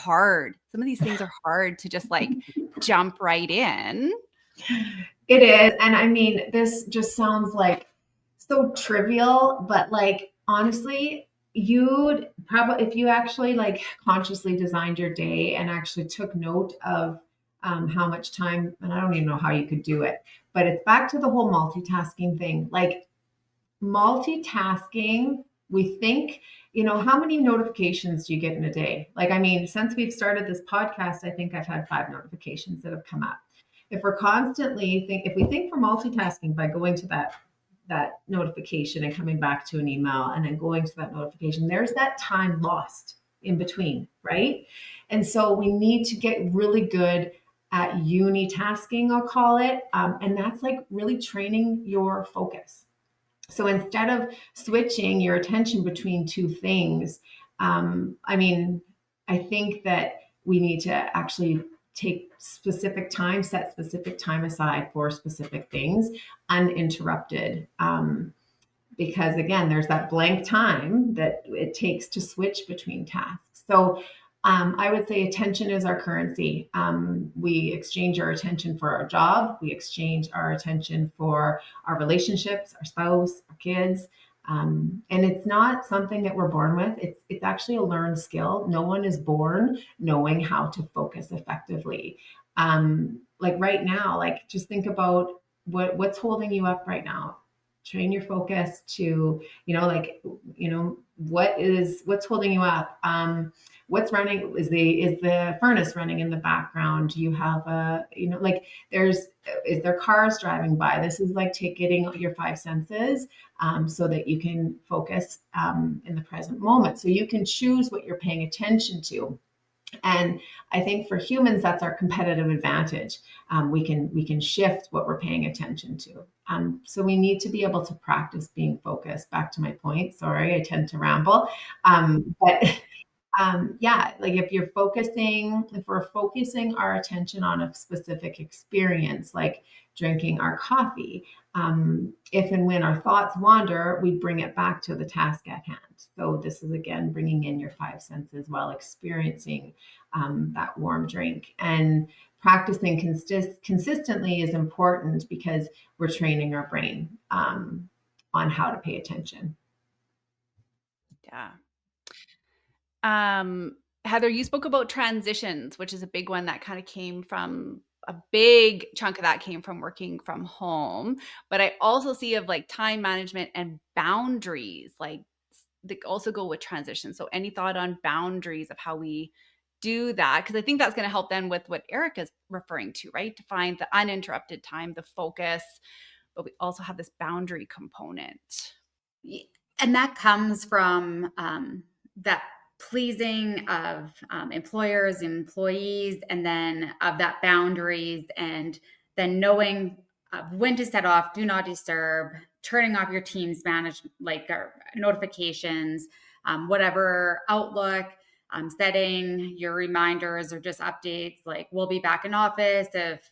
hard. Some of these things are hard to just like jump right in. It is. And I mean, this just sounds like so trivial, but like honestly, you'd probably, if you actually like consciously designed your day and actually took note of how much time, and I don't even know how you could do it, but it's back to the whole multitasking thing. Like multitasking, we think, how many notifications do you get in a day? Like, I mean, since we've started this podcast, I think I've had 5 notifications that have come up. If we're constantly if we think we're multitasking by going to that notification and coming back to an email and then going to that notification, there's that time lost in between, right? And so we need to get really good at unitasking, I'll call it. And that's like really training your focus. So instead of switching your attention between two things, I mean, I think that we need to actually take set specific time aside for specific things, uninterrupted. Because again, there's that blank time that it takes to switch between tasks. So I would say attention is our currency. We exchange our attention for our job. We exchange our attention for our relationships, our spouse, our kids. And it's not something that we're born with. It's actually a learned skill. No one is born knowing how to focus effectively. Like right now, like just think about what's holding you up right now. Train your focus to, what's holding you up. What's running? Is the furnace running in the background? Do you have is there cars driving by? This is like getting your 5 senses so that you can focus in the present moment. So you can choose what you're paying attention to. And I think for humans, that's our competitive advantage. We can shift what we're paying attention to. So we need to be able to practice being focused. Back to my point. Sorry, I tend to ramble. Like if we're focusing our attention on a specific experience, like drinking our coffee, if and when our thoughts wander, we bring it back to the task at hand. So this is again bringing in your 5 senses while experiencing that warm drink. And practicing consistently is important because we're training our brain on how to pay attention. Yeah. Heather, you spoke about transitions, which is a big one that kind of came from a big chunk of that came from working from home. But I also see of like time management and boundaries, like they also go with transition. So any thought on boundaries of how we do that? Because I think that's going to help then with what Erica's referring to, right? To find the uninterrupted time, the focus, but we also have this boundary component. And that comes from that pleasing of employers, employees, and then of that boundaries, and then knowing when to set off, do not disturb, turning off your team's notifications, whatever Outlook, setting your reminders or just updates, like we'll be back in office if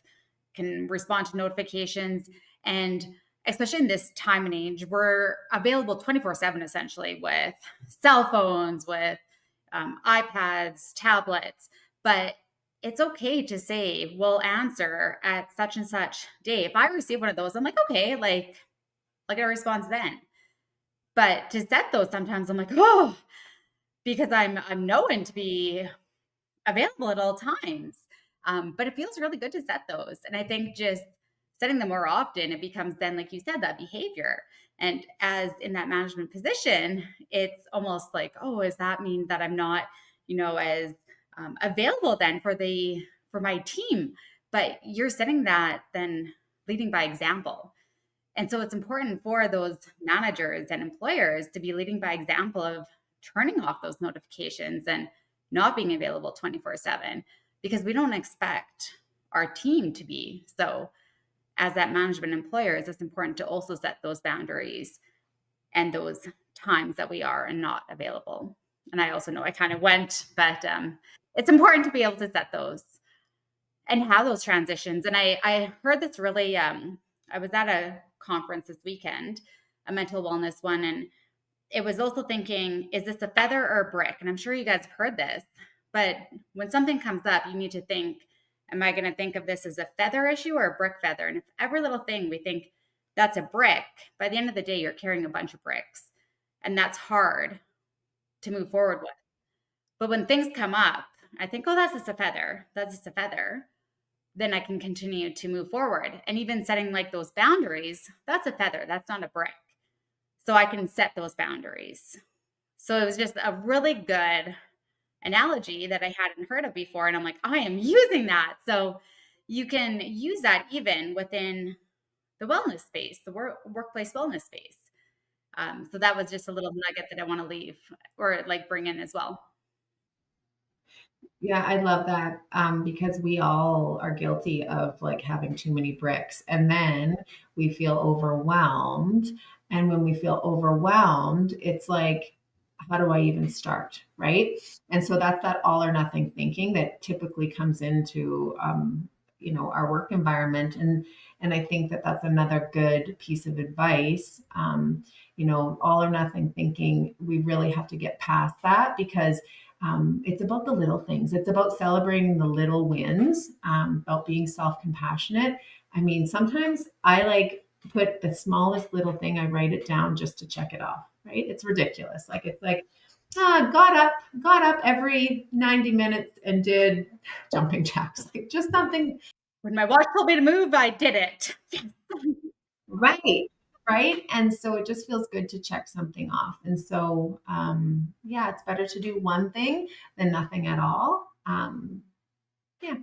can respond to notifications. And especially in this time and age, we're available 24/7 essentially with cell phones, with iPads, tablets, but it's okay to say, we'll answer at such and such day. If I receive one of those, I'm like, okay, like a response then. But to set those, sometimes I'm like, oh, because I'm known to be available at all times. But it feels really good to set those. And I think just setting them more often, it becomes then, like you said, that behavior. And as in that management position, it's almost like, oh, does that mean that I'm not, as available then for my team? But you're setting that, then leading by example. And so it's important for those managers and employers to be leading by example of turning off those notifications and not being available 24/7, because we don't expect our team to be. So as that management employers, it's important to also set those boundaries and those times that we are and not available. And I also know I kind of went, but it's important to be able to set those and have those transitions. And I heard this really, I was at a conference this weekend, a mental wellness one, and it was also thinking, is this a feather or a brick? And I'm sure you guys have heard this, But when something comes up, you need to think, am I going to think of this as a feather issue or a brick feather? And if every little thing we think that's a brick, by the end of the day, you're carrying a bunch of bricks. And that's hard to move forward with. But when things come up, I think, oh, that's just a feather. That's just a feather. Then I can continue to move forward. And even setting like those boundaries, that's a feather. That's not a brick. So I can set those boundaries. So it was just a really good analogy that I hadn't heard of before. And I'm like, I am using that. So you can use that even within the wellness space, the workplace wellness space. So that was just a little nugget that I want to leave or like bring in as well. Yeah, I love that, because we all are guilty of like having too many bricks, and then we feel overwhelmed. And when we feel overwhelmed, it's like, how do I even start? Right. And so that's that all or nothing thinking that typically comes into, our work environment. And I think that that's another good piece of advice. All or nothing thinking, we really have to get past that, because it's about the little things. It's about celebrating the little wins, about being self compassionate. I mean, sometimes I like put the smallest little thing, I write it down just to check it off, right? It's ridiculous. Like, it's like, got up every 90 minutes and did jumping jacks, like just something. When my watch told me to move, I did it. Right. Right. And so it just feels good to check something off. And so, yeah, it's better to do one thing than nothing at all. Yeah.